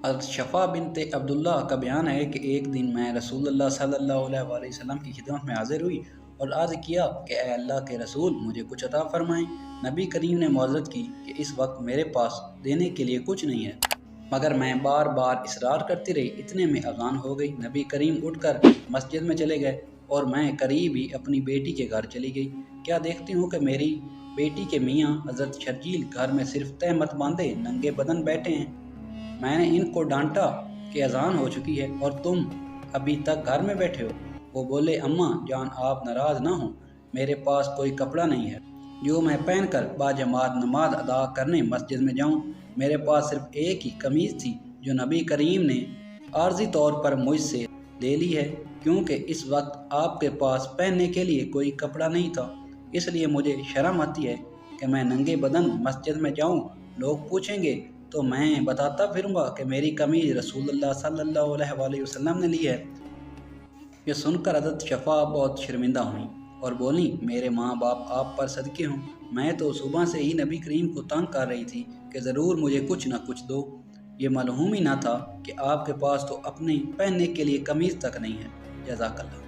حضرت شفا بنت عبداللہ کا بیان ہے کہ ایک دن میں رسول اللہ صلی اللہ علیہ وآلہ وسلم کی خدمت میں حاضر ہوئی اور عرض کیا کہ اے اللہ کے رسول مجھے کچھ عطا فرمائیں۔ نبی کریم نے معذرت کی کہ اس وقت میرے پاس دینے کے لیے کچھ نہیں ہے، مگر میں بار بار اصرار کرتی رہی۔ اتنے میں اذان ہو گئی، نبی کریم اٹھ کر مسجد میں چلے گئے اور میں قریب ہی اپنی بیٹی کے گھر چلی گئی۔ کیا دیکھتی ہوں کہ میری بیٹی کے میاں حضرت شرجیل گھر میں صرف تہمت باندھے ننگے بدن بیٹھے ہیں۔ میں نے ان کو ڈانٹا کہ اذان ہو چکی ہے اور تم ابھی تک گھر میں بیٹھے ہو۔ وہ بولے اماں جان آپ ناراض نہ ہوں، میرے پاس کوئی کپڑا نہیں ہے جو میں پہن کر باجماعت نماز ادا کرنے مسجد میں جاؤں۔ میرے پاس صرف ایک ہی قمیض تھی جو نبی کریم نے عارضی طور پر مجھ سے لے لی ہے، کیونکہ اس وقت آپ کے پاس پہننے کے لیے کوئی کپڑا نہیں تھا۔ اس لیے مجھے شرم آتی ہے کہ میں ننگے بدن مسجد میں جاؤں۔ لوگ پوچھیں گے تو میں بتاتا پھروں گا کہ میری قمیض رسول اللہ صلی اللہ علیہ وآلہ وسلم نے لی ہے۔ یہ سن کر حضرت شفا بہت شرمندہ ہوئیں اور بولیں میرے ماں باپ آپ پر صدقے ہوں، میں تو صبح سے ہی نبی کریم کو تنگ کر رہی تھی کہ ضرور مجھے کچھ نہ کچھ دو۔ یہ معلوم ہی نہ تھا کہ آپ کے پاس تو اپنے پہننے کے لیے قمیض تک نہیں ہے۔ جزاک اللہ۔